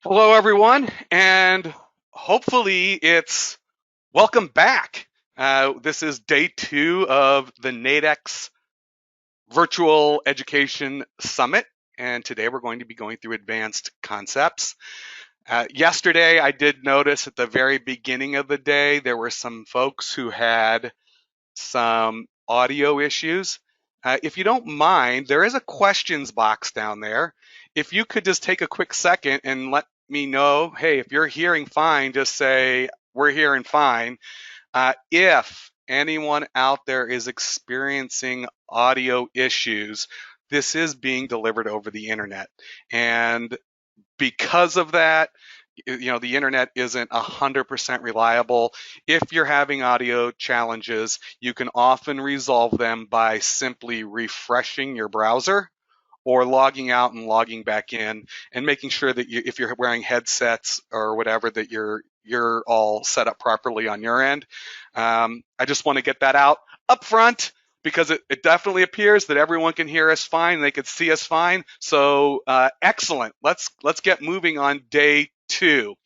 Hello, everyone, and hopefully it's welcome back. This is day 2 of the Nadex Virtual Education Summit, and today we're going to be going through advanced concepts. Yesterday, I did notice at the very beginning of the day, there were some folks who had some audio issues. If you don't mind, there is a questions box down there. If you could just take a quick second and let me know, hey, if you're hearing fine, just say, we're hearing fine. If anyone out there is experiencing audio issues, this is being delivered over the internet. And because of that, the internet isn't 100% reliable. If you're having audio challenges, you can often resolve them by simply refreshing your browser or logging out and logging back in and making sure that if you're wearing headsets or whatever, that you're all set up properly on your end. I just want to get that out up front because it definitely appears that everyone can hear us fine, they could see us fine. So excellent. Let's get moving on day 2.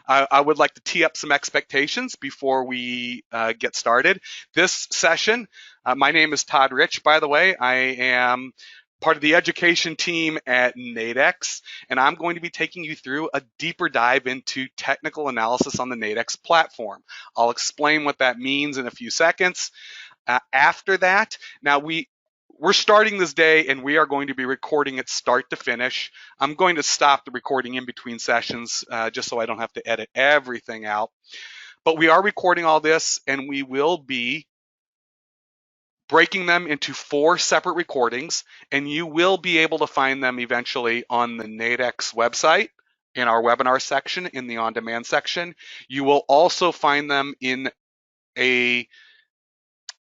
I would like to tee up some expectations before we get started. This session, my name is Todd Rich, by the way. I am part of the education team at Nadex, and I'm going to be taking you through a deeper dive into technical analysis on the Nadex platform. I'll explain what that means in a few seconds. After that, now we're starting this day and we are going to be recording it start to finish. I'm going to stop the recording in between sessions just so I don't have to edit everything out. But we are recording all this and we will be breaking them into 4 separate recordings, and you will be able to find them eventually on the Nadex website in our webinar section, in the on-demand section. You will also find them in a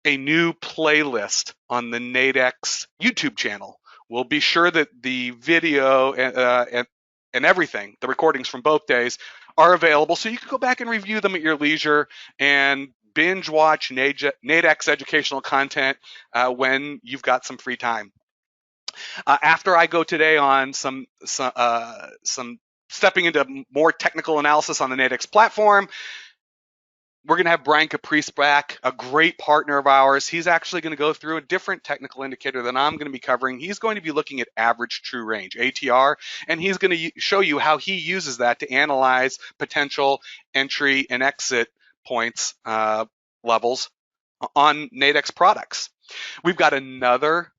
new playlist on the Nadex YouTube channel. We'll be sure that the video and everything, the recordings from both days, are available so you can go back and review them at your leisure and binge watch Nadex educational content when you've got some free time. After I go today on some stepping into more technical analysis on the Nadex platform, we're going to have Brian Caprice back, a great partner of ours. He's actually going to go through a different technical indicator than I'm going to be covering. He's going to be looking at average true range, ATR, and he's going to show you how he uses that to analyze potential entry and exit points levels on Nadex products. We've got another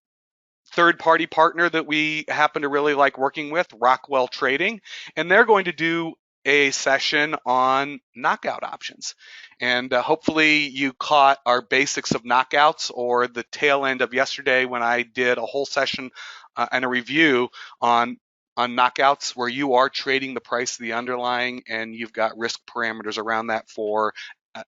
third-party partner that we happen to really like working with, Rockwell Trading, and they're going to do a session on knockout options. And hopefully you caught our basics of knockouts or the tail end of yesterday when I did a whole session and a review on knockouts where you are trading the price of the underlying and you've got risk parameters around that for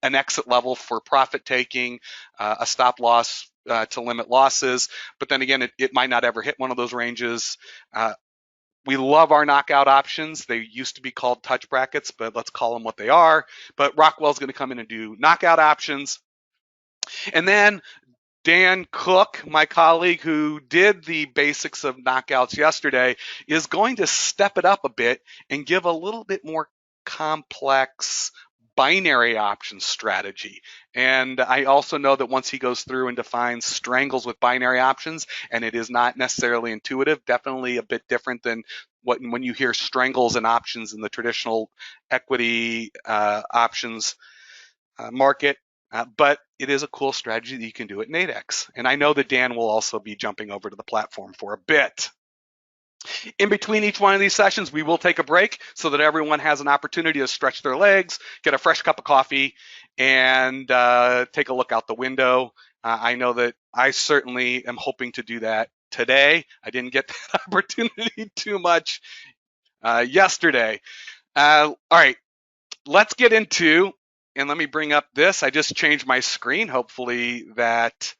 an exit level for profit taking, a stop loss to limit losses. But then again, it might not ever hit one of those ranges. We love our knockout options. They used to be called touch brackets, but let's call them what they are. But Rockwell's going to come in and do knockout options. And then Dan Cook, my colleague who did the basics of knockouts yesterday, is going to step it up a bit and give a little bit more complex binary option strategy. And I also know that once he goes through and defines strangles with binary options, and it is not necessarily intuitive, definitely a bit different than when you hear strangles and options in the traditional equity options market. But it is a cool strategy that you can do at Nadex. And I know that Dan will also be jumping over to the platform for a bit. In between each one of these sessions, we will take a break so that everyone has an opportunity to stretch their legs, get a fresh cup of coffee, and take a look out the window. I know that I certainly am hoping to do that today. I didn't get that opportunity too much yesterday. All right, let's get into, and let me bring up this. I just changed my screen. Hopefully that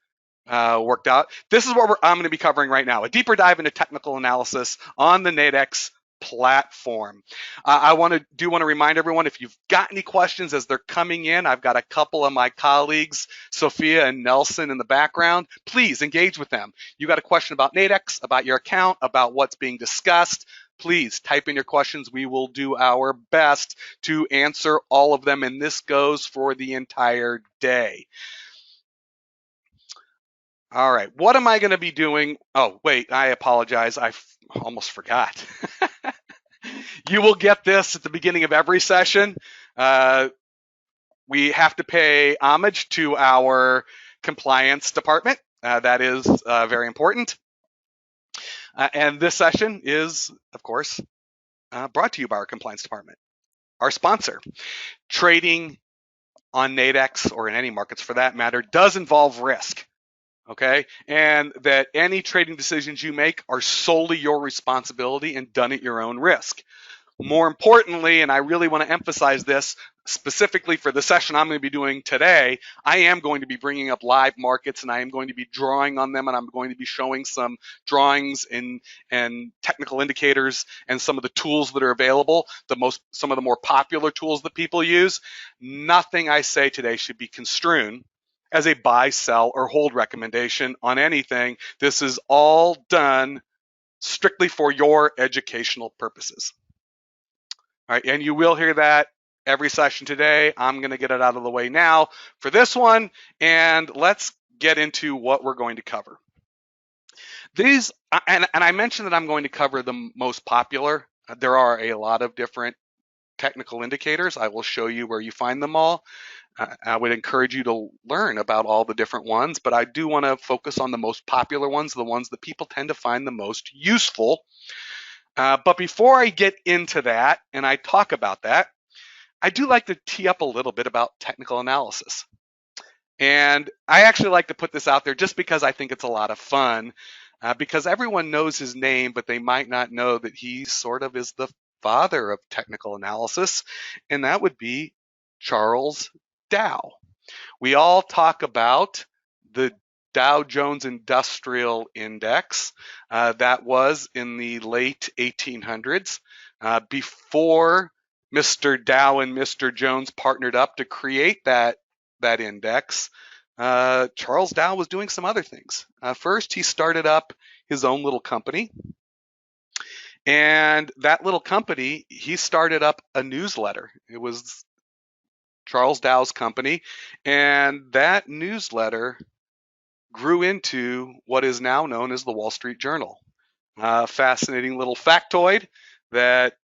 worked out. This is what I'm going to be covering right now, a deeper dive into technical analysis on the Nadex platform. I want to remind everyone, if you've got any questions as they're coming in, I've got a couple of my colleagues, Sophia and Nelson, in the background. Please engage with them. You got a question about Nadex, about your account, about what's being discussed, please type in your questions. We will do our best to answer all of them, and this goes for the entire day. All right, what am I going to be doing? Oh, wait, I apologize. I almost forgot. You will get this at the beginning of every session. We have to pay homage to our compliance department. That is very important. And this session is, of course, brought to you by our compliance department. Our sponsor, trading on Nadex, or in any markets for that matter, does involve risk. Okay, and that any trading decisions you make are solely your responsibility and done at your own risk. More importantly, and I really want to emphasize this specifically for the session I'm going to be doing today, I am going to be bringing up live markets, and I am going to be drawing on them, and I'm going to be showing some drawings and technical indicators and some of the tools that are available, some of the more popular tools that people use. Nothing I say today should be construed as a buy, sell, or hold recommendation on anything. This is all done strictly for your educational purposes. All right, and you will hear that every session today. I'm going to get it out of the way now for this one, and let's get into what we're going to cover. These, and I mentioned that I'm going to cover the most popular. There are a lot of different technical indicators. I will show you where you find them all. I would encourage you to learn about all the different ones, but I do want to focus on the most popular ones, the ones that people tend to find the most useful. But before I get into that and I talk about that, I do like to tee up a little bit about technical analysis. And I actually like to put this out there just because I think it's a lot of fun, because everyone knows his name, but they might not know that he sort of is the father of technical analysis, and that would be Charles Dow. We all talk about the Dow Jones Industrial Index. That was in the late 1800s, before Mr. Dow and Mr. Jones partnered up to create that index. Charles Dow was doing some other things. First, he started up his own little company. And that little company, he started up a newsletter. It was Charles Dow's company, and that newsletter grew into what is now known as the Wall Street Journal. Fascinating little factoid that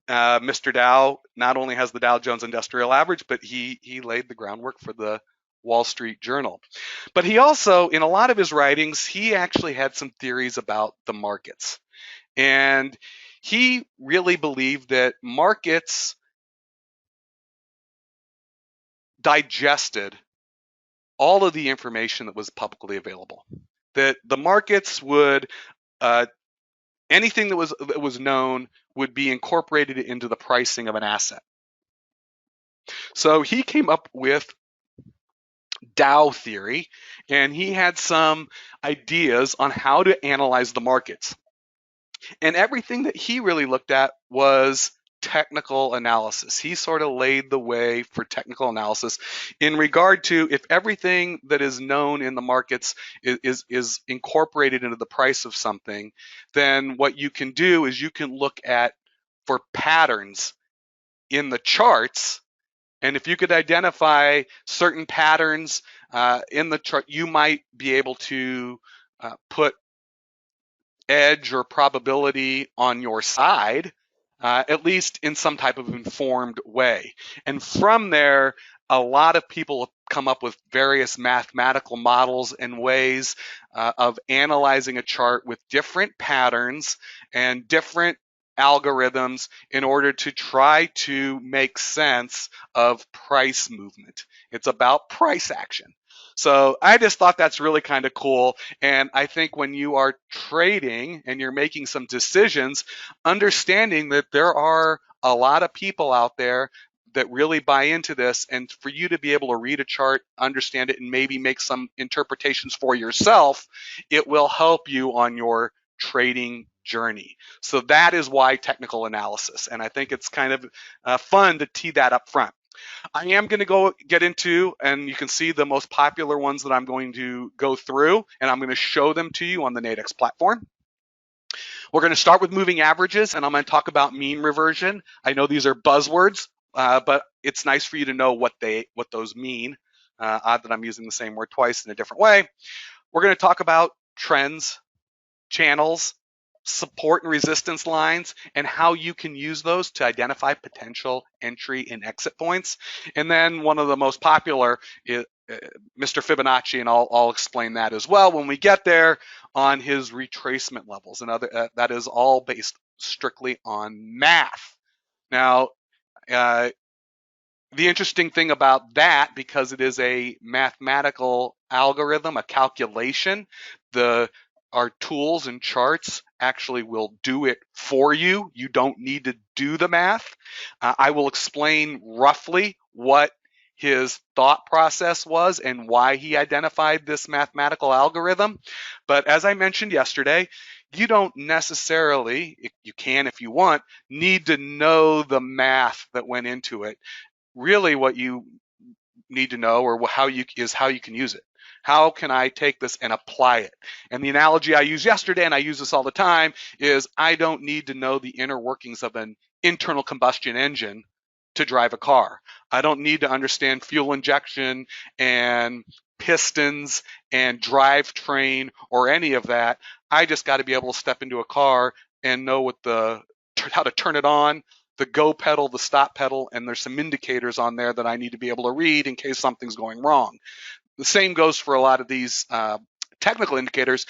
Mr. Dow not only has the Dow Jones Industrial Average, but he laid the groundwork for the Wall Street Journal. But he also, in a lot of his writings, he actually had some theories about the markets. And he really believed that markets digested all of the information that was publicly available. That the markets would, anything that was known would be incorporated into the pricing of an asset. So he came up with Dow theory, and he had some ideas on how to analyze the markets. And everything that he really looked at was technical analysis. He sort of laid the way for technical analysis in regard to if everything that is known in the markets is incorporated into the price of something, then what you can do is you can look at for patterns in the charts. And if you could identify certain patterns in the chart, you might be able to put edge or probability on your side, at least in some type of informed way. And from there, a lot of people have come up with various mathematical models and ways of analyzing a chart with different patterns and different algorithms in order to try to make sense of price movement. It's about price action. So I just thought that's really kind of cool. And I think when you are trading and you're making some decisions, understanding that there are a lot of people out there that really buy into this, and for you to be able to read a chart, understand it, and maybe make some interpretations for yourself, it will help you on your trading journey. So that is why technical analysis. And I think it's kind of fun to tee that up front. I am going to get into, and you can see the most popular ones that I'm going to go through, and I'm going to show them to you on the Nadex platform. We're going to start with moving averages, and I'm going to talk about mean reversion. I know these are buzzwords, but it's nice for you to know what those mean. Odd that I'm using the same word twice in a different way. We're going to talk about trends, channels, support and resistance lines, and how you can use those to identify potential entry and exit points. And then one of the most popular is Mr. Fibonacci, and I'll explain that as well when we get there on his retracement levels. And that is all based strictly on math. Now, the interesting thing about that, because it is a mathematical algorithm, a calculation, our tools and charts actually will do it for you. You don't need to do the math. I will explain roughly what his thought process was and why he identified this mathematical algorithm. But as I mentioned yesterday, you don't necessarily, you can if you want, need to know the math that went into it. Really what you need to know, or how you can use it. How can I take this and apply it? And the analogy I used yesterday, and I use this all the time, is I don't need to know the inner workings of an internal combustion engine to drive a car. I don't need to understand fuel injection and pistons and drivetrain or any of that. I just got to be able to step into a car and know how to turn it on, the go pedal, the stop pedal, and there's some indicators on there that I need to be able to read in case something's going wrong. The same goes for a lot of these technical indicators.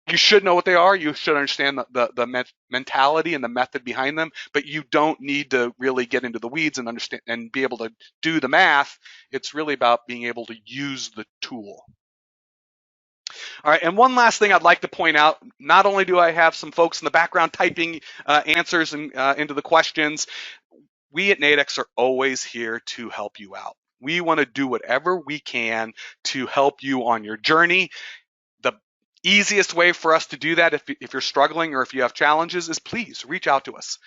You should know what they are. You should understand the mentality and the method behind them, but you don't need to really get into the weeds and understand and be able to do the math. It's really about being able to use the tool. All right, and one last thing I'd like to point out, not only do I have some folks in the background typing answers into the questions, we at Nadex are always here to help you out. We want to do whatever we can to help you on your journey. The easiest way for us to do that, if you're struggling or if you have challenges, is please reach out to us.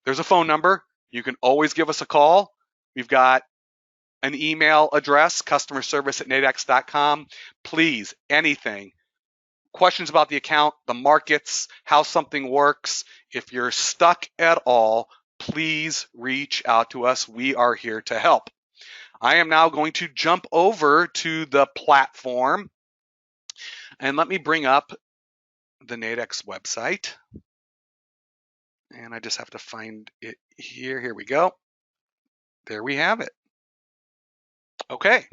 There's a phone number. You can always give us a call. We've got an email address, customerservice@nadex.com. Please, anything. Questions about the account, the markets, how something works. If you're stuck at all, please reach out to us. We are here to help. I am now going to jump over to the platform, and let me bring up the Nadex website. And I just have to find it here. Here we go. There we have it. Okay.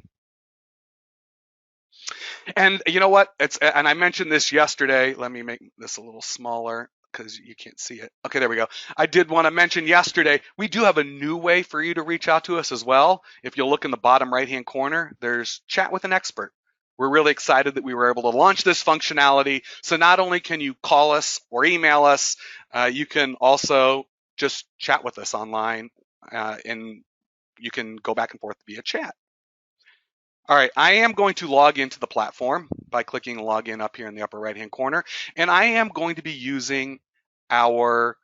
And you know what? And I mentioned this yesterday. Let me make this a little smaller because you can't see it. Okay, there we go. I did want to mention yesterday, we do have a new way for you to reach out to us as well. If you'll look in the bottom right-hand corner, there's chat with an expert. We're really excited that we were able to launch this functionality. So not only can you call us or email us, you can also just chat with us online, and you can go back and forth via chat. All right, I am going to log into the platform by clicking login up here in the upper right-hand corner, and I am going to be using our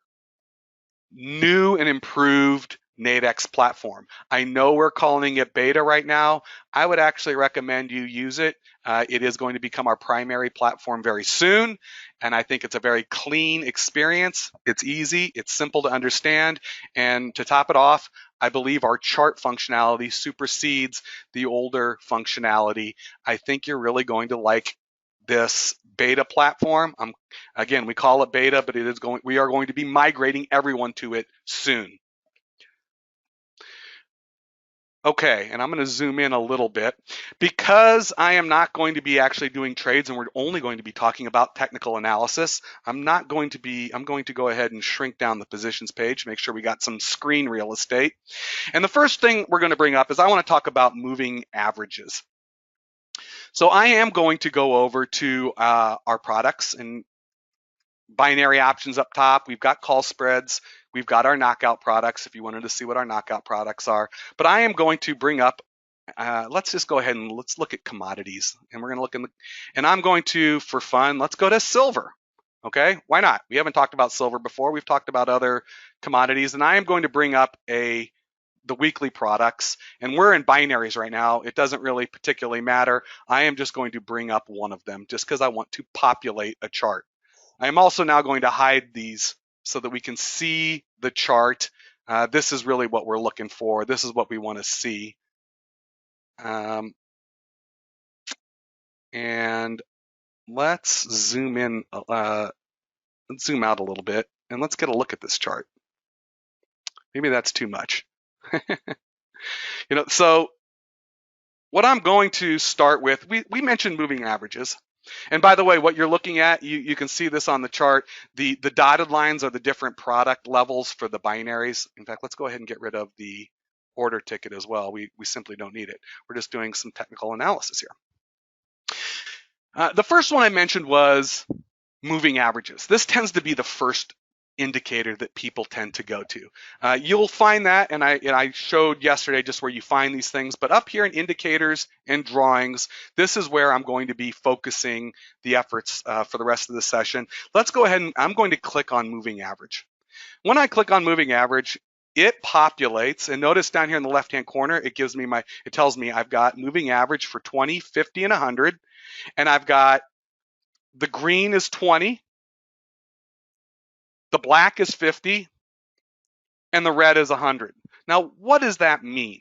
new and improved Nadex platform. I know we're calling it beta right now. I would actually recommend you use it. It is going to become our primary platform very soon, and I think it's a very clean experience. It's easy, it's simple to understand, and to top it off, I believe our chart functionality supersedes the older functionality. I think you're really going to like this beta platform. Again, we call it beta, but we are going to be migrating everyone to it soon. Okay, and I'm going to zoom in a little bit because I am not going to be actually doing trades, and we're only going to be talking about technical analysis. I'm going to go ahead and shrink down the positions page, make sure we got some screen real estate. And the first thing we're going to bring up is I want to talk about moving averages. So I am going to go over to our products and binary options up top. We've got call spreads. We've got our knockout products if you wanted to see what our knockout products are. But I am going to bring up, let's just go ahead and let's look at commodities. And we're going to look and I'm going to, for fun, let's go to silver. Okay, why not? We haven't talked about silver before. We've talked about other commodities. And I am going to bring up the weekly products, and we're in binaries right now. It doesn't really particularly matter. I am just going to bring up one of them just because I want to populate a chart. I'm also now going to hide these so that we can see the chart. This is really what we're looking for. This is what we want to see. And let's zoom in, let's zoom out a little bit, and let's get a look at this chart. Maybe that's too much. So what I'm going to start with, we mentioned moving averages. And by the way, what you're looking at, you can see this on the chart. The dotted lines are the different product levels for the binaries. In fact, let's go ahead and get rid of the order ticket as well. We simply don't need it. We're just doing some technical analysis here. The first one I mentioned was moving averages. This tends to be the first indicator that people tend to go to. You'll find that, and I showed yesterday just where you find these things, but up here in indicators and drawings, this is where I'm going to be focusing the efforts for the rest of the session. Let's go ahead and I'm going to click on moving average. When I click on moving average, it populates, and notice down here in the left-hand corner, it tells me I've got moving average for 20, 50, and 100, and I've got the green is 20, the black is 50, and the red is 100. Now, what does that mean?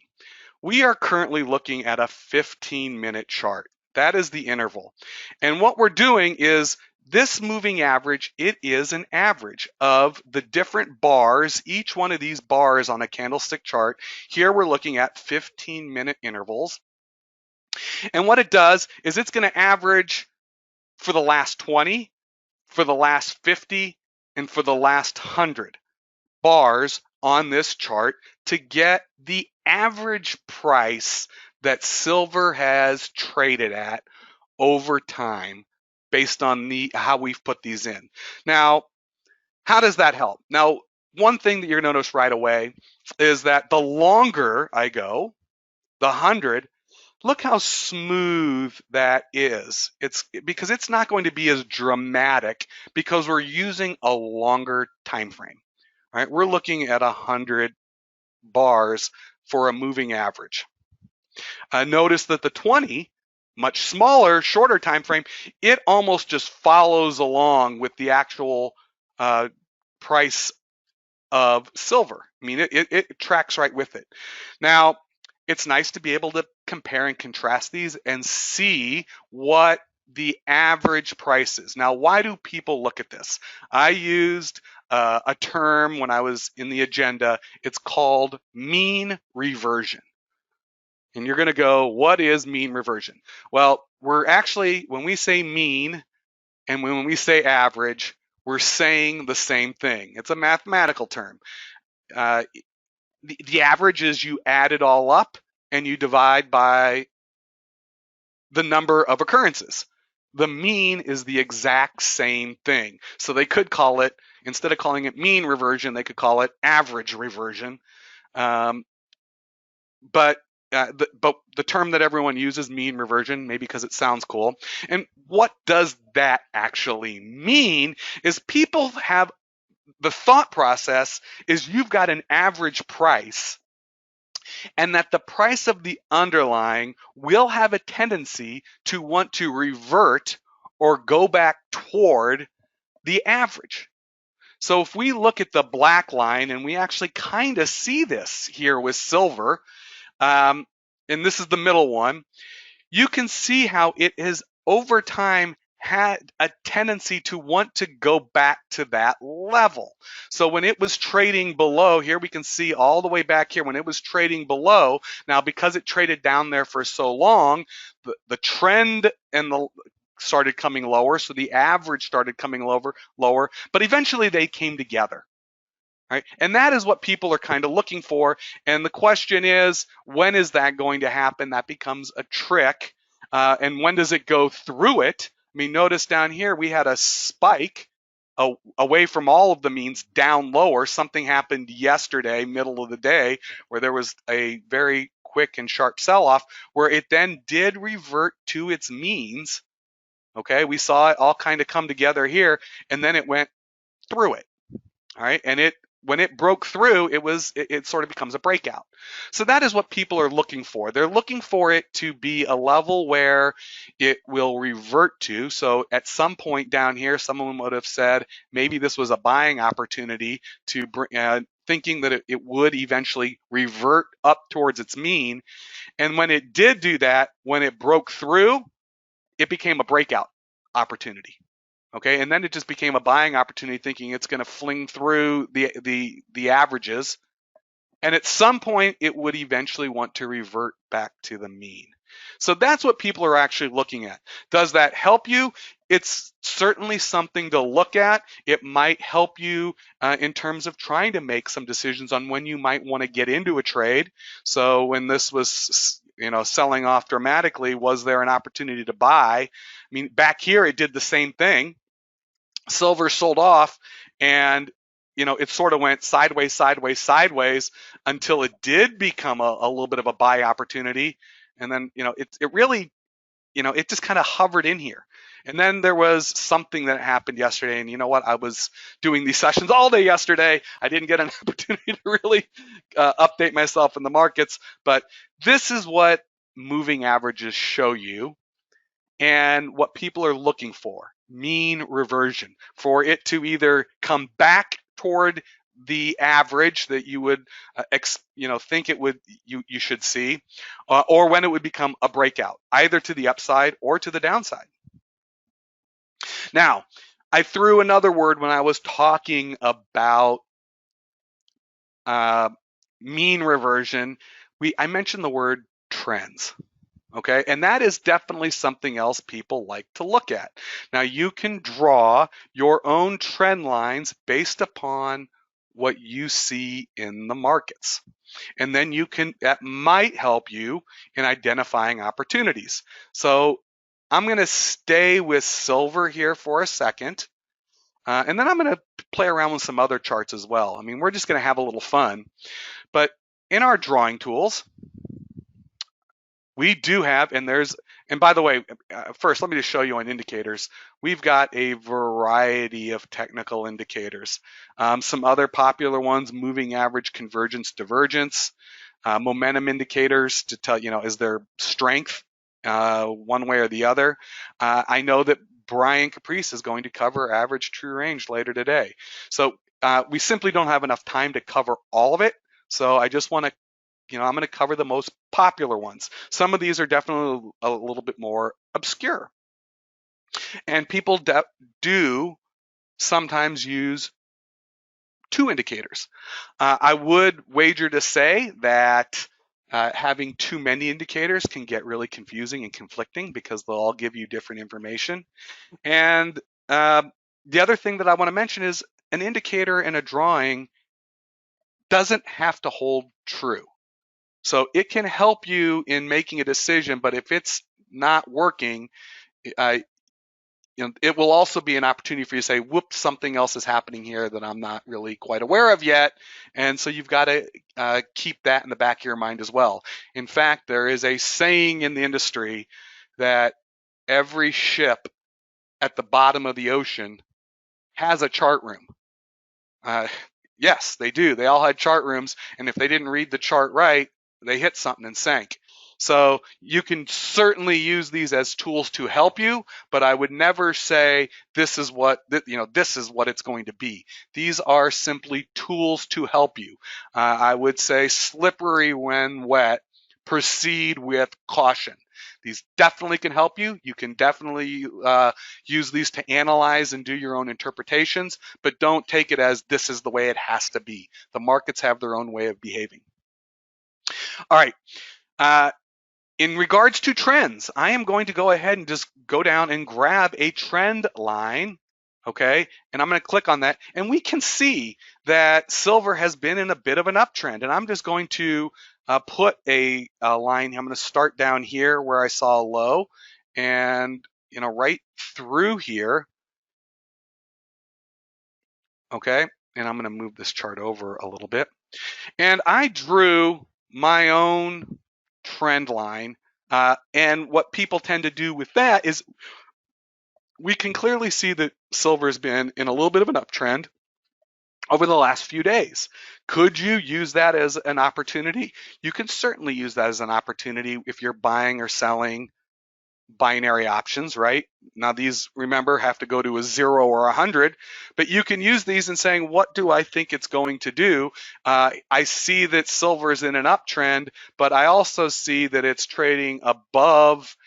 We are currently looking at a 15-minute chart. That is the interval. And what we're doing is this moving average, it is an average of the different bars, each one of these bars on a candlestick chart. Here we're looking at 15-minute intervals. And what it does is it's going to average for the last 20, for the last 50, and for the last 100 bars on this chart to get the average price that silver has traded at over time based on how we've put these in. Now, how does that help? Now, one thing that you're going to notice right away is that the longer I go, the 100, look how smooth that is. It's because it's not going to be as dramatic because we're using a longer time frame. All right, we're looking at 100 bars for a moving average. Notice that the 20, much smaller, shorter time frame, it almost just follows along with the actual price of silver. I mean, it tracks right with it. Now, it's nice to be able to compare and contrast these and see what the average price is. Now, why do people look at this? I used a term when I was in the agenda. It's called mean reversion. And you're going to go, what is mean reversion? Well, we're actually, when we say mean and when we say average, we're saying the same thing. It's a mathematical term. The average is you add it all up and you divide by the number of occurrences. The mean is the exact same thing. So they could call it, instead of calling it mean reversion, they could call it average reversion. But the term that everyone uses, mean reversion, maybe because it sounds cool. And what does that actually mean is people have the thought process is you've got an average price and that the price of the underlying will have a tendency to want to revert or go back toward the average. So if we look at the black line, and we actually kind of see this here with silver, and this is the middle one, you can see how it has over time had a tendency to want to go back to that level. So when it was trading below, here we can see all the way back here, when it was trading below, now because it traded down there for so long, the trend and the started coming lower, so the average started coming lower, but eventually they came together. Right? And that is what people are kind of looking for. And the question is, when is that going to happen? That becomes a trick. And when does it go through it? I mean, notice down here, we had a spike away from all of the means down lower. Something happened yesterday, middle of the day, where there was a very quick and sharp sell-off where it then did revert to its means. Okay, we saw it all kind of come together here, and then it went through it. All right, and it when it broke through, it sort of becomes a breakout. So that is what people are looking for. They're looking for it to be a level where it will revert to. So at some point down here, someone would have said maybe this was a buying opportunity to thinking that it would eventually revert up towards its mean. And when it did do that, when it broke through, it became a breakout opportunity. Okay, and then it just became a buying opportunity, thinking it's going to fling through the averages, and at some point it would eventually want to revert back to the mean. So that's what people are actually looking at. Does that help you? It's certainly something to look at. It might help you in terms of trying to make some decisions on when you might want to get into a trade. So when this was selling off dramatically, was there an opportunity to buy? I mean, back here it did the same thing. Silver sold off, and it sort of went sideways, sideways, sideways until it did become a little bit of a buy opportunity, and then it really it just kind of hovered in here. And then there was something that happened yesterday, and you know what? I was doing these sessions all day yesterday. I didn't get an opportunity to really update myself in the markets, but this is what moving averages show you and what people are looking for: mean reversion, for it to either come back toward the average that you would think it would you should see, or when it would become a breakout, either to the upside or to the downside. Now, I threw another word when I was talking about mean reversion. I mentioned the word trends. Okay, and that is definitely something else people like to look at. Now, you can draw your own trend lines based upon what you see in the markets. And then that might help you in identifying opportunities. So I'm going to stay with silver here for a second. And then I'm going to play around with some other charts as well. I mean, we're just going to have a little fun. But in our drawing tools, we do have, and by the way, first, let me just show you on indicators. We've got a variety of technical indicators. Some other popular ones: moving average, convergence, divergence, momentum indicators to tell, is there strength one way or the other. I know that Brian Caprice is going to cover average true range later today. So we simply don't have enough time to cover all of it. So I just want to I'm going to cover the most popular ones. Some of these are definitely a little bit more obscure. And people do sometimes use two indicators. I would wager to say that having too many indicators can get really confusing and conflicting because they'll all give you different information. And the other thing that I want to mention is an indicator in a drawing doesn't have to hold true. So it can help you in making a decision, but if it's not working, it will also be an opportunity for you to say, whoops, something else is happening here that I'm not really quite aware of yet. And so you've got to keep that in the back of your mind as well. In fact, there is a saying in the industry that every ship at the bottom of the ocean has a chart room. Yes, they do. They all had chart rooms. And if they didn't read the chart right, they hit something and sank. So you can certainly use these as tools to help you, but I would never say this is what it's going to be. These are simply tools to help you. I would say slippery when wet, proceed with caution. These definitely can help you. You can definitely use these to analyze and do your own interpretations, but don't take it as this is the way it has to be. The markets have their own way of behaving. All right. In regards to trends, I am going to go ahead and just go down and grab a trend line, okay? And I'm going to click on that, and we can see that silver has been in a bit of an uptrend. And I'm just going to put a line. I'm going to start down here where I saw a low, and right through here, okay? And I'm going to move this chart over a little bit. And I drew my own trend line. And what people tend to do with that is we can clearly see that silver has been in a little bit of an uptrend. over the last few days. Could you use that as an opportunity? You can certainly use that as an opportunity if you're buying or selling binary options, right? Now these, remember, have to go to a 0 or 100, but you can use these in saying, what do I think it's going to do? I see that silver is in an uptrend, but I also see that it's trading above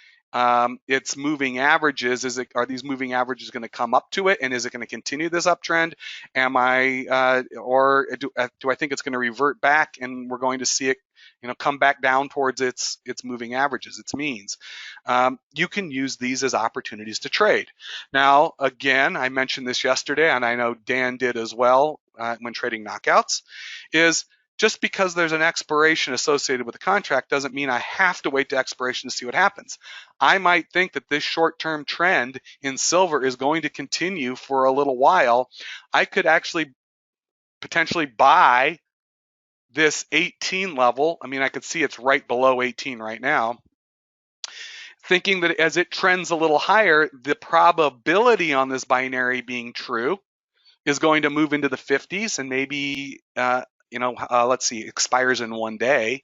its moving averages. Are these moving averages going to come up to it, and is it going to continue this uptrend? Or do I think it's going to revert back, and we're going to see it, come back down towards its moving averages, its means? You can use these as opportunities to trade. Now, again, I mentioned this yesterday, and I know Dan did as well when trading knockouts, is just because there's an expiration associated with the contract doesn't mean I have to wait to expiration to see what happens. I might think that this short-term trend in silver is going to continue for a little while. I could actually potentially buy this 18 level. I mean, I could see it's right below 18 right now, thinking that as it trends a little higher, the probability on this binary being true is going to move into the 50s, and maybe, let's see, expires in one day,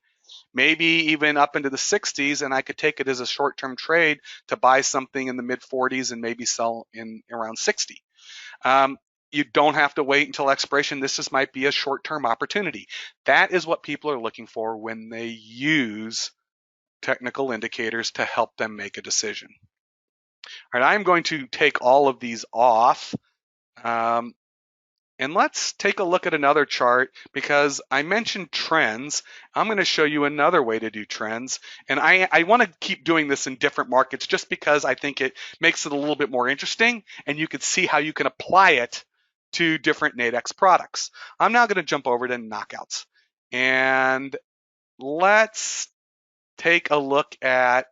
maybe even up into the 60s, and I could take it as a short-term trade to buy something in the mid 40s and maybe sell in around 60. You don't have to wait until expiration. This just might be a short-term opportunity. That is what people are looking for when they use technical indicators to help them make a decision. All right, I'm going to take all of these off. And let's take a look at another chart, because I mentioned trends. I'm going to show you another way to do trends. And I want to keep doing this in different markets just because I think it makes it a little bit more interesting, and you can see how you can apply it to different Nadex products. I'm now going to jump over to knockouts. And let's take a look at,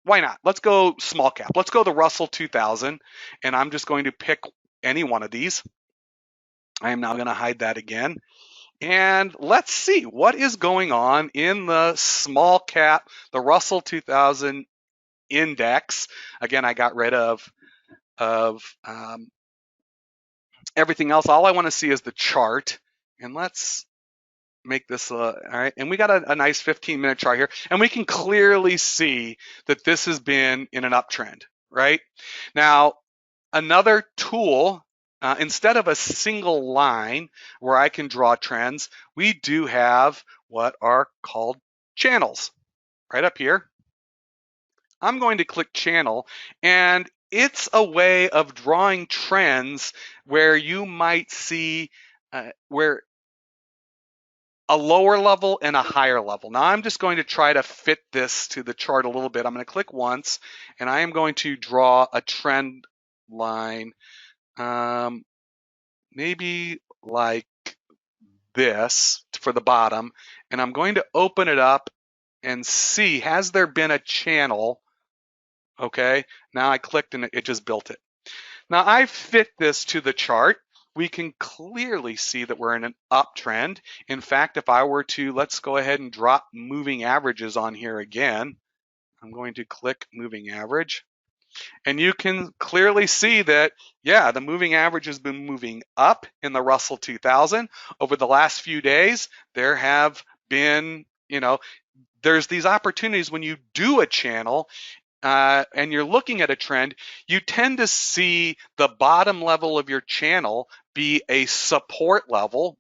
why not? Let's go small cap. Let's go the Russell 2000, and I'm just going to pick any one of these. I am now going to hide that again. And let's see what is going on in the small cap, the Russell 2000 index. Again, I got rid of everything else. All I want to see is the chart. And let's make this, all right. And we got a nice 15-minute chart here. And we can clearly see that this has been in an uptrend, right? Now, another tool, instead of a single line where I can draw trends, we do have what are called channels right up here. I'm going to click channel, and it's a way of drawing trends where you might see where a lower level and a higher level. Now I'm just going to try to fit this to the chart a little bit. I'm going to click once, and I am going to draw a trend line, maybe like this for the bottom, and I'm going to open it up and see, has there been a channel? Okay, now I clicked and it just built it. Now I fit this to the chart. We can clearly see that we're in an uptrend. In fact, if I were to, let's go ahead and drop moving averages on here again. I'm going to click moving average. And you can clearly see that, yeah, the moving average has been moving up in the Russell 2000. Over the last few days, there have been, there's these opportunities when you do a channel, and you're looking at a trend, you tend to see the bottom level of your channel be a support level,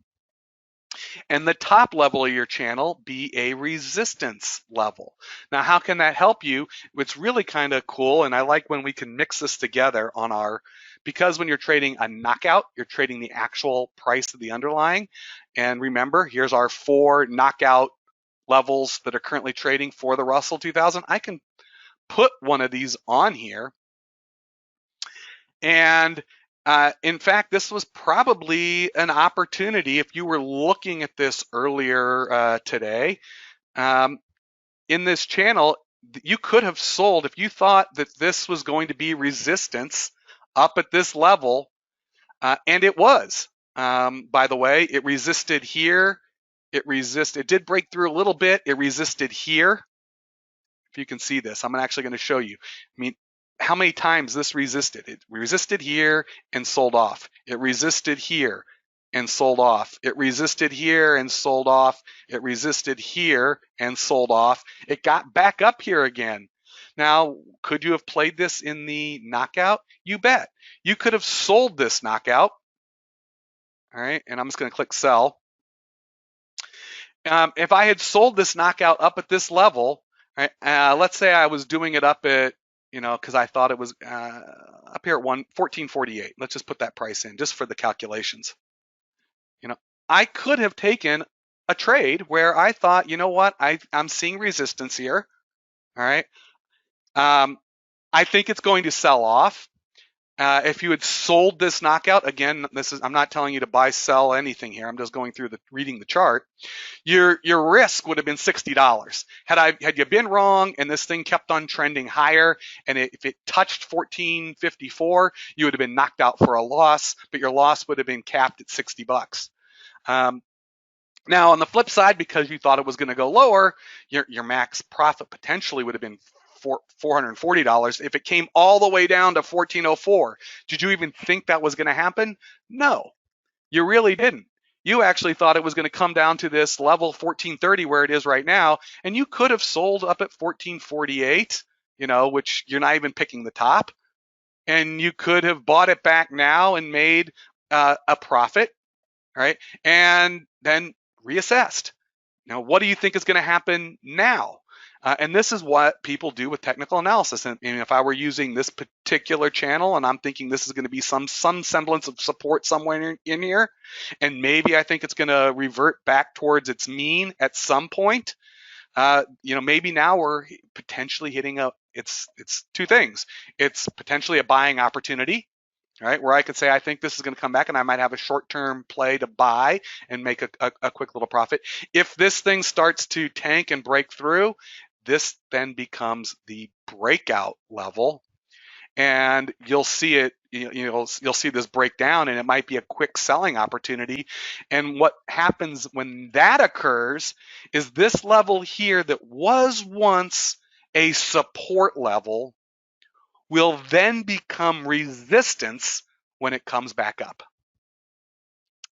and the top level of your channel be a resistance level. Now, how can that help you? It's really kind of cool, and I like when we can mix this together because when you're trading a knockout, you're trading the actual price of the underlying. And remember, here's our 4 knockout levels that are currently trading for the Russell 2000. I can put one of these on here. And in fact, this was probably an opportunity if you were looking at this earlier today. In this channel, you could have sold if you thought that this was going to be resistance up at this level, and it was. By the way, it resisted here. It did break through a little bit. It resisted here. If you can see this, I'm actually going to show you. I mean, how many times this resisted. It resisted here and sold off. It resisted here and sold off. It resisted here and sold off. It resisted here and sold off. It got back up here again. Now, could you have played this in the knockout? You bet. You could have sold this knockout. All right, and I'm just going to click sell. If I had sold this knockout up at this level, right, let's say I was doing it up at, because I thought it was up here at 1448. Let's just put that price in just for the calculations. I could have taken a trade where I thought, you know what, I'm seeing resistance here. All right. I think it's going to sell off. If you had sold this knockout, again, I'm not telling you to buy, sell anything here. I'm just going through reading the chart. Your risk would have been $60. Had you been wrong and this thing kept on trending higher, and if it touched 1454, you would have been knocked out for a loss, but your loss would have been capped at $60. Now on the flip side, because you thought it was going to go lower, your max profit potentially would have been $440. If it came all the way down to 1404, did you even think that was going to happen? No, you really didn't. You actually thought it was going to come down to this level 1430 where it is right now, and you could have sold up at 1448, which you're not even picking the top, and you could have bought it back now and made a profit, right? And then reassessed. Now, what do you think is going to happen now? And this is what people do with technical analysis. And if I were using this particular channel and I'm thinking this is going to be some semblance of support somewhere in here, and maybe I think it's going to revert back towards its mean at some point, maybe now we're potentially hitting it's two things. It's potentially a buying opportunity, right? Where I could say, I think this is going to come back and I might have a short-term play to buy and make a quick little profit. If this thing starts to tank and break through, this then becomes the breakout level, and you'll see it, you'll see this breakdown, and it might be a quick selling opportunity. And what happens when that occurs is this level here that was once a support level will then become resistance when it comes back up.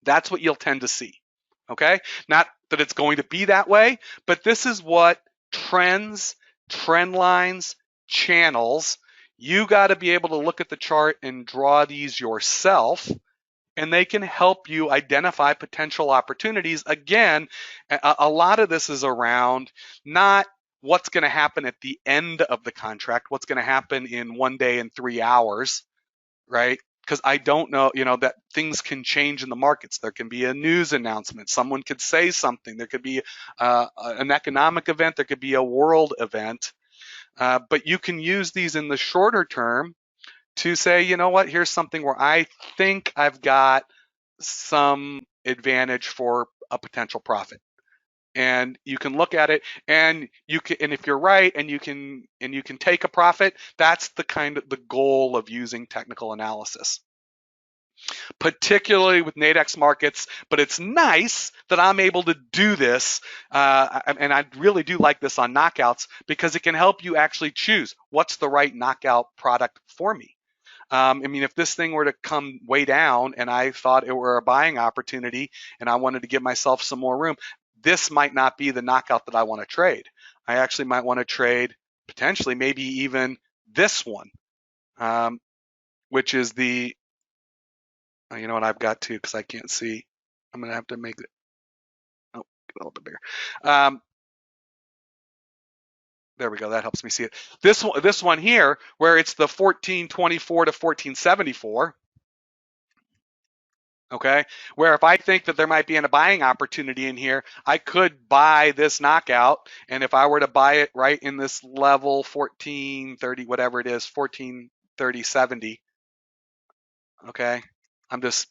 That's what you'll tend to see, okay? Not that it's going to be that way, but this is what trends, trend lines, channels, you got to be able to look at the chart and draw these yourself, and they can help you identify potential opportunities. Again, a lot of this is around not what's going to happen at the end of the contract, what's going to happen in 1 day and 3 hours, right? Because I don't know, that things can change in the markets. There can be a news announcement. Someone could say something. There could be an economic event. There could be a world event. But you can use these in the shorter term to say, you know what, here's something where I think I've got some advantage for a potential profit. And you can look at it, and if you're right, and you can take a profit, that's the goal of using technical analysis, particularly with Nadex markets. But it's nice that I'm able to do this, and I really do like this on knockouts, because it can help you actually choose what's the right knockout product for me. If this thing were to come way down and I thought it were a buying opportunity and I wanted to give myself some more room, this might not be the knockout that I want to trade. I actually might want to trade potentially maybe even this one, which is the, you know what, I've got to, because I can't see. I'm going to have to make it, get a little bit bigger. There we go. That helps me see it. This one here, where it's the 1424 to 1474. Okay, where if I think that there might be a buying opportunity in here, I could buy this knockout, and if I were to buy it right in this level 1430, whatever it is, 1430.70. Okay, I'm just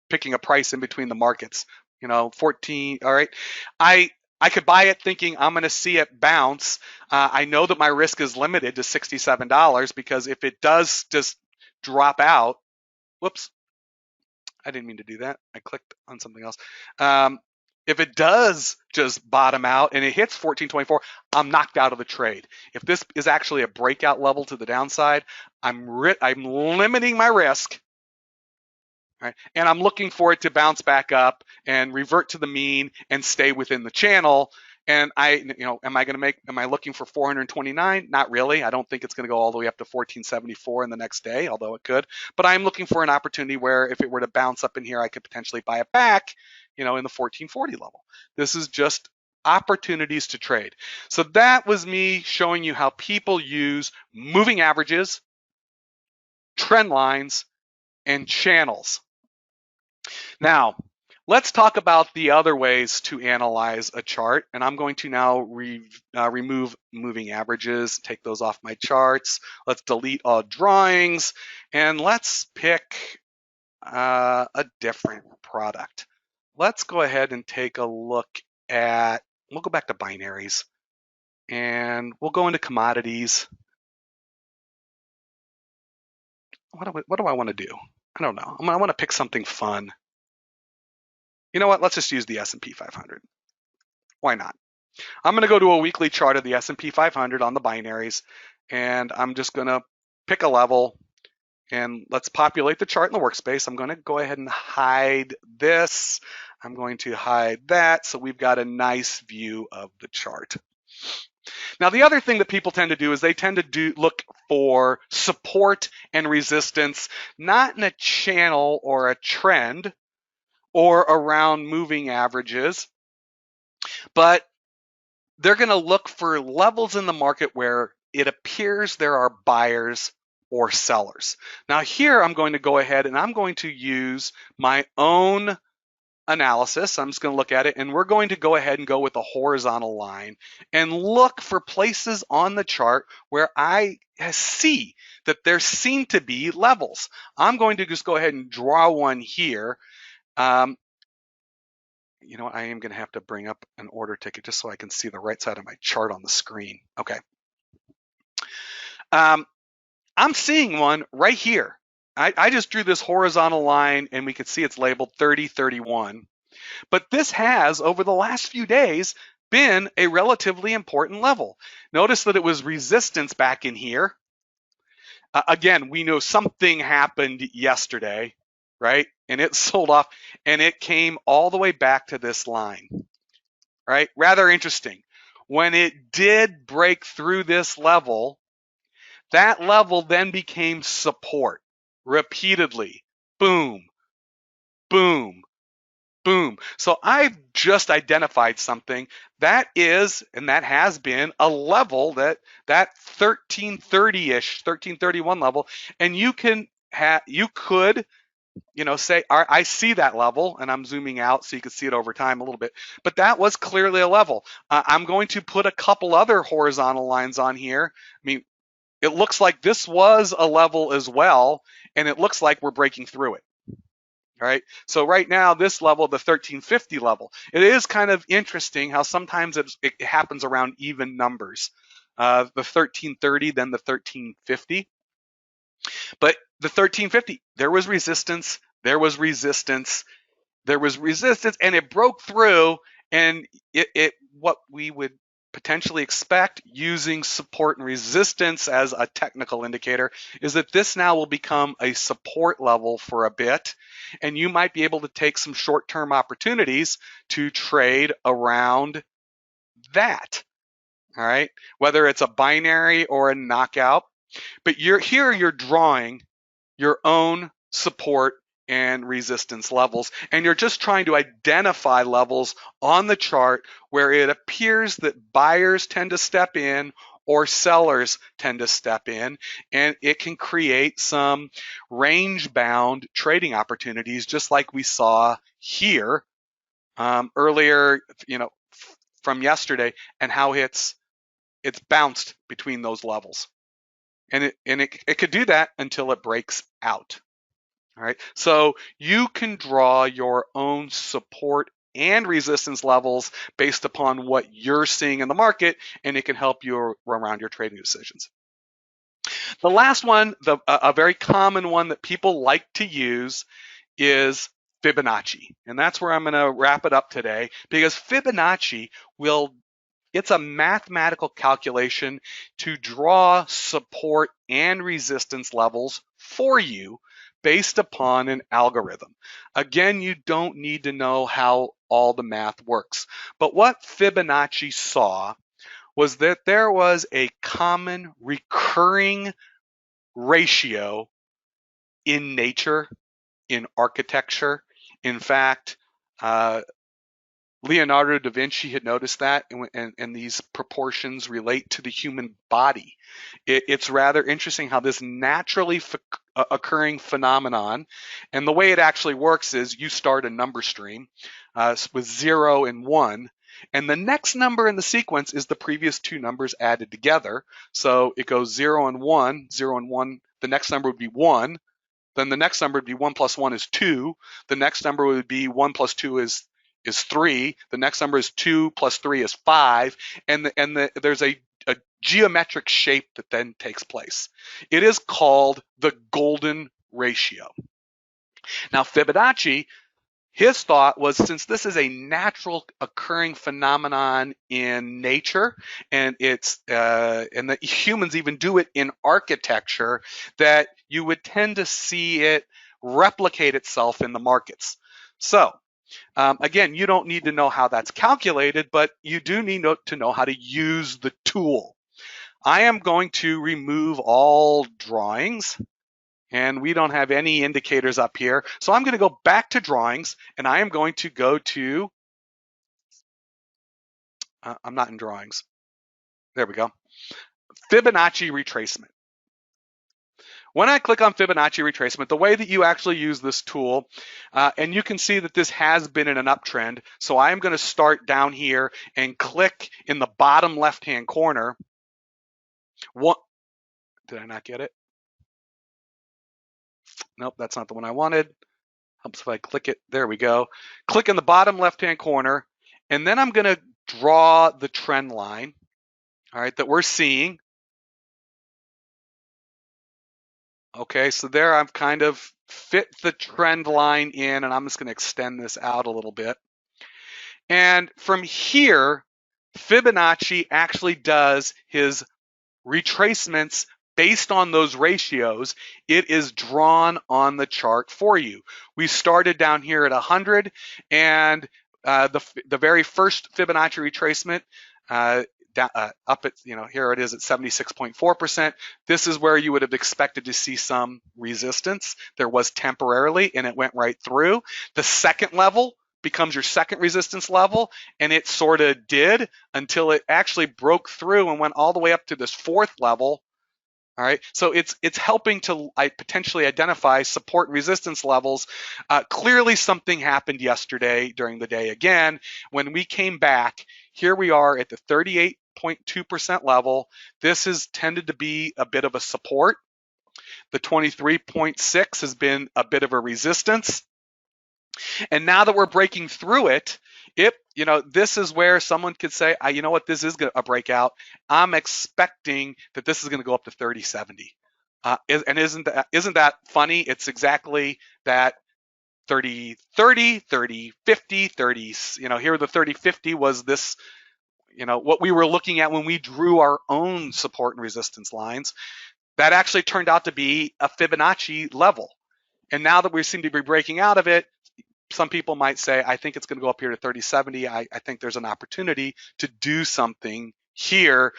picking a price in between the markets. 14. All right, I could buy it thinking I'm going to see it bounce. I know that my risk is limited to $67, because if it does just drop out, whoops. I didn't mean to do that. I clicked on something else. If it does just bottom out and it hits 1424, I'm knocked out of the trade. If this is actually a breakout level to the downside, I'm limiting my risk, right? And I'm looking for it to bounce back up and revert to the mean and stay within the channel. And am I looking for 429? Not really. I don't think it's going to go all the way up to 1474 in the next day, although it could. But I'm looking for an opportunity where if it were to bounce up in here, I could potentially buy it back, in the 1440 level. This is just opportunities to trade. So that was me showing you how people use moving averages, trend lines, and channels. Now, let's talk about the other ways to analyze a chart. And I'm going to now remove moving averages, take those off my charts. Let's delete all drawings, and let's pick a different product. Let's go ahead and take a look at, we'll go back to binaries, and we'll go into commodities. What do I want to do? I don't know. I want to pick something fun. You know what? Let's just use the S&P 500. Why not? I'm going to go to a weekly chart of the S&P 500 on the binaries, and I'm just going to pick a level, and let's populate the chart in the workspace. I'm going to go ahead and hide this. I'm going to hide that, so we've got a nice view of the chart. Now, the other thing that people tend to do is they tend to look for support and resistance, not in a channel or a trend or around moving averages, but they're going to look for levels in the market where it appears there are buyers or sellers. Now here I'm going to go ahead and I'm going to use my own analysis. I'm just going to look at it, and we're going to go ahead and go with a horizontal line and look for places on the chart where I see that there seem to be levels. I'm going to just go ahead and draw one here. You know what, I am going to have to bring up an order ticket just so I can see the right side of my chart on the screen. Okay. I'm seeing one right here. I just drew this horizontal line, and we could see it's labeled 3031. But this has, over the last few days, been a relatively important level. Notice that it was resistance back in here. Again, we know something happened yesterday, right? And it sold off, and it came all the way back to this line, right? Rather interesting. When it did break through this level, that level then became support repeatedly. Boom, boom, boom. So I've just identified something that is, and that has been, a level that 1330-ish, 1331 level, and you could say, I see that level, and I'm zooming out so you can see it over time a little bit, but that was clearly a level. I'm going to put a couple other horizontal lines on here. I mean, it looks like this was a level as well, and it looks like we're breaking through it. All right, so right now, this level, the 1350 level, it is kind of interesting how sometimes it happens around even numbers. The 1330, then the 1350. But the 1350, there was resistance, there was resistance, there was resistance, and it broke through, and what we would potentially expect using support and resistance as a technical indicator is that this now will become a support level for a bit, and you might be able to take some short-term opportunities to trade around that. All right, whether it's a binary or a knockout, but you're drawing your own support and resistance levels, and you're just trying to identify levels on the chart where it appears that buyers tend to step in or sellers tend to step in, and it can create some range-bound trading opportunities, just like we saw here earlier, from yesterday, and how it's bounced between those levels. And it could do that until it breaks out. All right, so you can draw your own support and resistance levels based upon what you're seeing in the market, and it can help you around your trading decisions. The last one, a very common one that people like to use, is Fibonacci. And that's where I'm going to wrap it up today, because Fibonacci it's a mathematical calculation to draw support and resistance levels for you based upon an algorithm. Again, you don't need to know how all the math works. But what Fibonacci saw was that there was a common recurring ratio in nature, in architecture. In fact, uh, Leonardo da Vinci had noticed that, and these proportions relate to the human body. It's rather interesting how this naturally occurring phenomenon, and the way it actually works is you start a number stream with 0 and 1, and the next number in the sequence is the previous two numbers added together. So it goes 0 and 1, 0 and 1. The next number would be 1. Then the next number would be 1 plus 1 is 2. The next number would be 1 plus 2 is 3. The next number is 2 plus 3 is 5. There's a geometric shape that then takes place. It is called the golden ratio. Now, Fibonacci, his thought was, since this is a natural occurring phenomenon in nature, and and that humans even do it in architecture, that you would tend to see it replicate itself in the markets. So again, you don't need to know how that's calculated, but you do need to know how to use the tool. I am going to remove all drawings, and we don't have any indicators up here. So I'm going to go back to drawings, and I am going to go to, I'm not in drawings. There we go. Fibonacci retracement. When I click on Fibonacci retracement, the way that you actually use this tool, and you can see that this has been in an uptrend. So I am going to start down here and click in the bottom left-hand corner. What? Did I not get it? Nope, that's not the one I wanted. Helps if I click it. There we go. Click in the bottom left-hand corner, and then I'm going to draw the trend line, all right, that we're seeing. Okay, so there I've kind of fit the trend line in, and I'm just going to extend this out a little bit. And from here, Fibonacci actually does his retracements based on those ratios. It is drawn on the chart for you. We started down here at 100, and the very first Fibonacci retracement up at, here it is at 76.4%. This is where you would have expected to see some resistance. There was temporarily, and it went right through. The second level becomes your second resistance level, and it sort of did until it actually broke through and went all the way up to this fourth level. All right, so it's helping to potentially identify support and resistance levels. Clearly something happened yesterday during the day again. When we came back, here we are at the 38.2% level. This has tended to be a bit of a support. The 23.6 has been a bit of a resistance. And now that we're breaking through it, this is where someone could say, you know what, this is a breakout. I'm expecting that this is going to go up to 3070. And isn't that funny? It's exactly that 3030, 3050, 30, here the 3050 was this, what we were looking at when we drew our own support and resistance lines. That actually turned out to be a Fibonacci level. And now that we seem to be breaking out of it, some people might say, I think it's going to go up here to 3070. I think there's an opportunity to do something here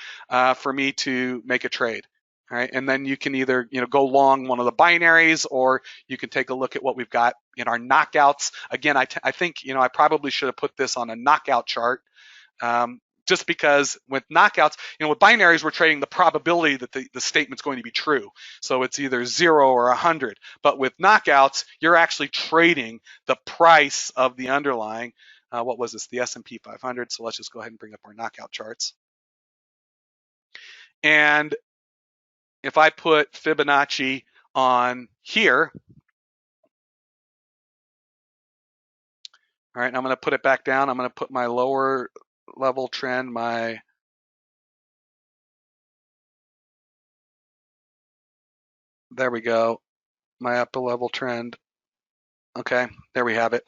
for me to make a trade. All right, and then you can either go long one of the binaries, or you can take a look at what we've got in our knockouts. Again, I think I probably should have put this on a knockout chart. Just because with knockouts, with binaries, we're trading the probability that the statement's going to be true. So it's either 0 or 100. But with knockouts, you're actually trading the price of the underlying. What was this? The S&P 500. So let's just go ahead and bring up our knockout charts. And if I put Fibonacci on here, all right, I'm going to put it back down. I'm going to put my lower level trend, there we go, my upper level trend. Okay, there we have it.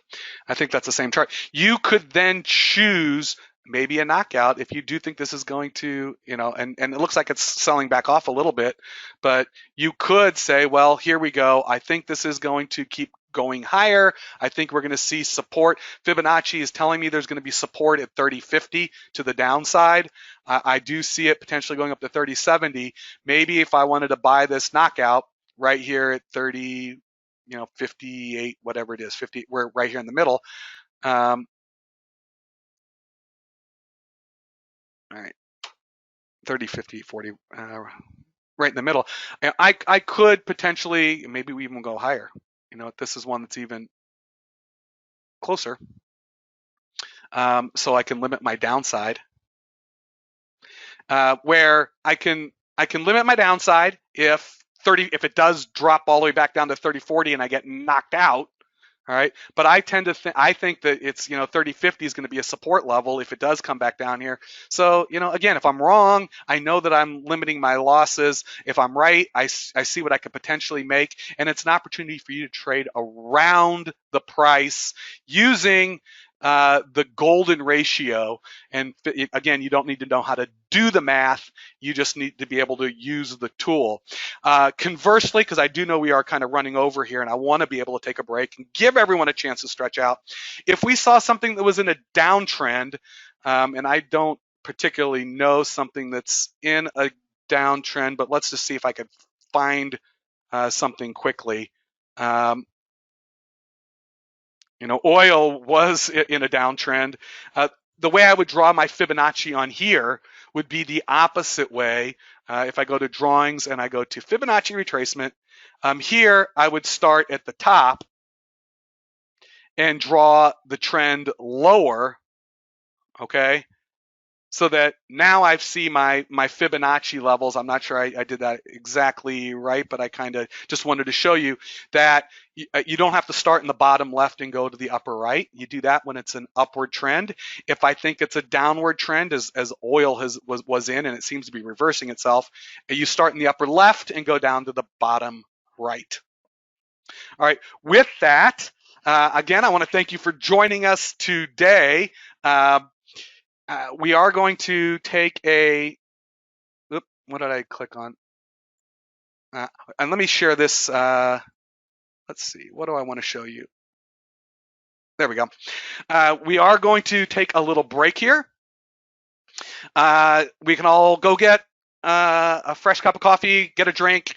I think that's the same chart. You could then choose maybe a knockout if you do think this is going to, and it looks like it's selling back off a little bit, but you could say, well, here we go. I think this is going to keep going higher. I think we're going to see support. Fibonacci is telling me there's going to be support at 30.50 to the downside. I do see it potentially going up to 30.70. Maybe if I wanted to buy this knockout right here at 30, 58, whatever it is, 50, we're right here in the middle. All right, 30, 50, 40, right in the middle. I could potentially, maybe we even go higher. This is one that's even closer. So I can limit my downside, where I can limit my downside if it does drop all the way back down to 30.40 and I get knocked out. All right, but I think that it's 30.50 is going to be a support level if it does come back down here. So again, if I'm wrong, I know that I'm limiting my losses. If I'm right, I see what I could potentially make, and it's an opportunity for you to trade around the price using the golden ratio. And again, you don't need to know how to do the math. You just need to be able to use the tool. Conversely, because I do know we are kind of running over here and I want to be able to take a break and give everyone a chance to stretch out. If we saw something that was in a downtrend, and I don't particularly know something that's in a downtrend, but let's just see if I could find something quickly. Oil was in a downtrend. The way I would draw my Fibonacci on here would be the opposite way. If I go to drawings and I go to Fibonacci retracement, here I would start at the top and draw the trend lower, okay? So that now I see my Fibonacci levels. I'm not sure I did that exactly right, but I kind of just wanted to show you that you don't have to start in the bottom left and go to the upper right. You do that when it's an upward trend. If I think it's a downward trend, as oil was in, and it seems to be reversing itself, you start in the upper left and go down to the bottom right. All right, with that, again, I want to thank you for joining us today. We are going to take a, what did I click on? And let me share this. Let's see, what do I want to show you? There we go. We are going to take a little break here. We can all go get a fresh cup of coffee, get a drink,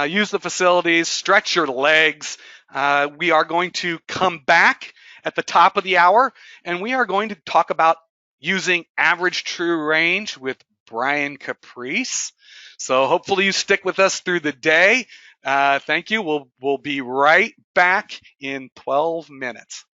use the facilities, stretch your legs. We are going to come back at the top of the hour, and we are going to talk about using average true range with Brian Caprice. So hopefully you stick with us through the day. Thank you. We'll be right back in 12 minutes.